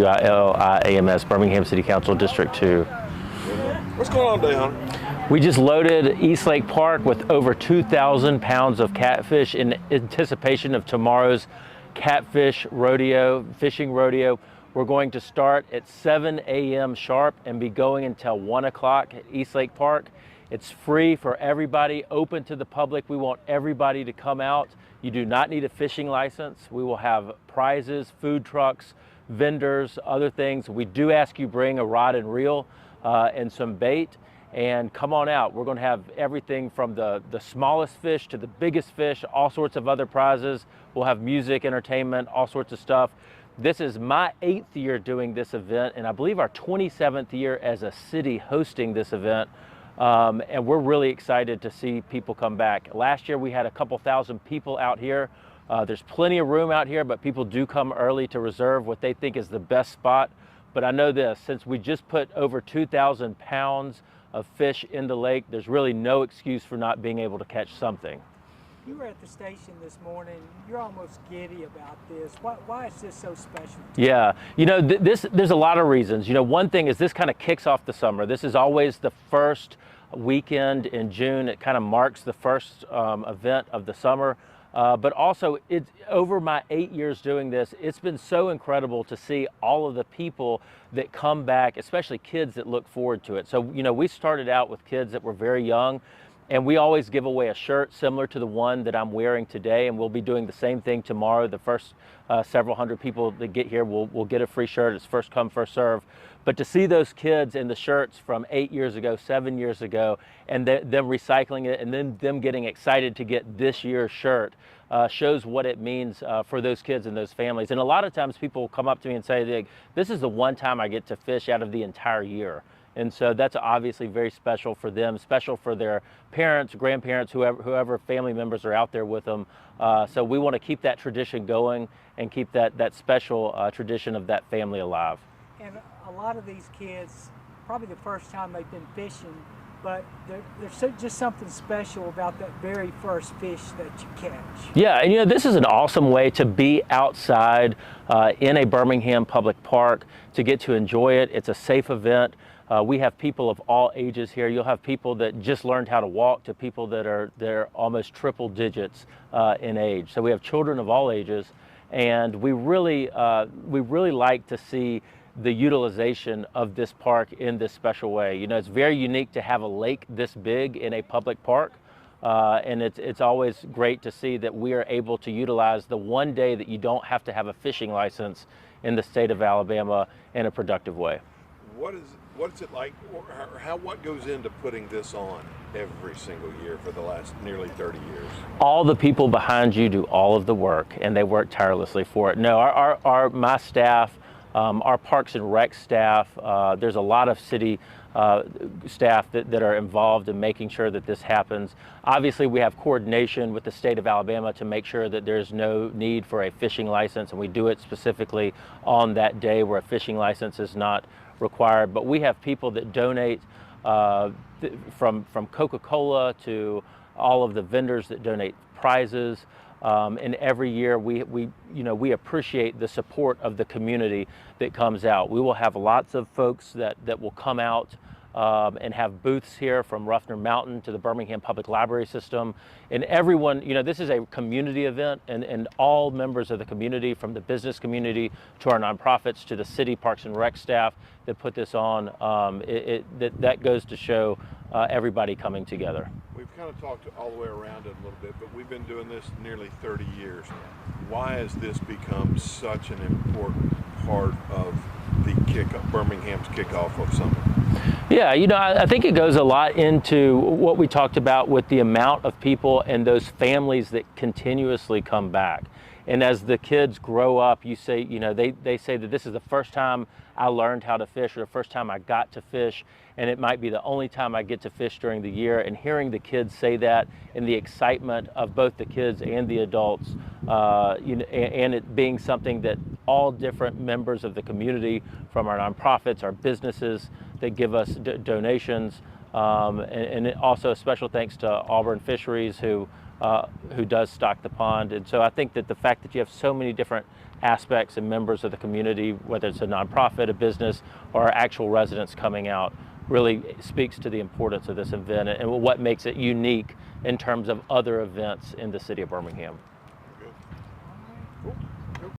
WILIAMS, Birmingham City Council, District 2. What's going on today, Hunter? We just loaded East Lake Park with over 2,000 pounds of catfish in anticipation of tomorrow's catfish rodeo, fishing rodeo. We're going to start at 7 a.m. sharp and be going until 1 o'clock at East Lake Park. It's free for everybody, open to the public. We want everybody to come out. You do not need a fishing license. We will have prizes, food trucks, vendors, other things. We do ask you bring a rod and reel and some bait, and come on out. We're going to have everything from the smallest fish to the biggest fish, all sorts of other prizes. We'll have music, entertainment, all sorts of stuff. This is my 8th year doing this event, and I believe our 27th year as a city hosting this event. And we're really excited to see people come back. Last year we had a couple thousand people out here. There's plenty of room out here, but people do come early to reserve what they think is the best spot. But I know this, since we just put over 2,000 pounds of fish in the lake, there's really no excuse for not being able to catch something. You were at the station this morning. You're almost giddy about this. Why is this so special? Yeah, you know, there's a lot of reasons. You know, one thing is this kind of kicks off the summer. This is always the first weekend in June. It kind of marks the first event of the summer. But also, it's over my 8 years doing this, it's been so incredible to see all of the people that come back, especially kids that look forward to it. So, you know, we started out with kids that were very young, and we always give away a shirt similar to the one that I'm wearing today, and we'll be doing the same thing tomorrow. The first several hundred people that get here will get a free shirt. It's first come, first serve. But to see those kids in the shirts from 8 years ago, 7 years ago, and them recycling it, and then them getting excited to get this year's shirt shows what it means for those kids and those families. And a lot of times people come up to me and say, this is the one time I get to fish out of the entire year. And so that's obviously very special for them, special for their parents, grandparents, whoever family members are out there with them. So we want to keep that tradition going and keep that special tradition of that family alive. And a lot of these kids, probably the first time they've been fishing, but there's just something special about that very first fish that you catch. Yeah, and you know, this is an awesome way to be outside in a Birmingham public park, to get to enjoy it. It's a safe event. We have people of all ages here. You'll have people that just learned how to walk to people that are almost triple digits in age. So we have children of all ages, and we really like to see the utilization of this park in this special way. You know, it's very unique to have a lake this big in a public park, and it's always great to see that we are able to utilize the one day that you don't have to have a fishing license in the state of Alabama in a productive way. What's it like, or what goes into putting this on every single year for the last nearly 30 years? All the people behind you do all of the work, and they work tirelessly for it. No, my staff, our Parks and Rec staff, there's a lot of city staff that are involved in making sure that this happens. Obviously, we have coordination with the state of Alabama to make sure that there's no need for a fishing license, and we do it specifically on that day where a fishing license is not required. But we have people that donate from Coca-Cola to all of the vendors that donate prizes. And every year we appreciate the support of the community that comes out. We will have lots of folks that will come out and have booths here, from Ruffner Mountain to the Birmingham Public Library System. And everyone, you know, this is a community event, and all members of the community, from the business community to our nonprofits to the city Parks and Rec staff that put this on, that goes to show everybody coming together. We've kind of talked all the way around it a little bit, but we've been doing this nearly 30 years. Why has this become such an important part of Birmingham's kickoff of summer? Yeah, you know, I think it goes a lot into what we talked about with the amount of people and those families that continuously come back. And as the kids grow up, you say, you know, they say that this is the first time I learned how to fish, or the first time I got to fish, and it might be the only time I get to fish during the year. And hearing the kids say that, and the excitement of both the kids and the adults, you know, and it being something that all different members of the community, from our nonprofits, our businesses that give us donations, and also a special thanks to Auburn Fisheries, who who does stock the pond. And so I think that the fact that you have so many different aspects and members of the community, whether it's a nonprofit, a business, or actual residents coming out, really speaks to the importance of this event and what makes it unique in terms of other events in the city of Birmingham.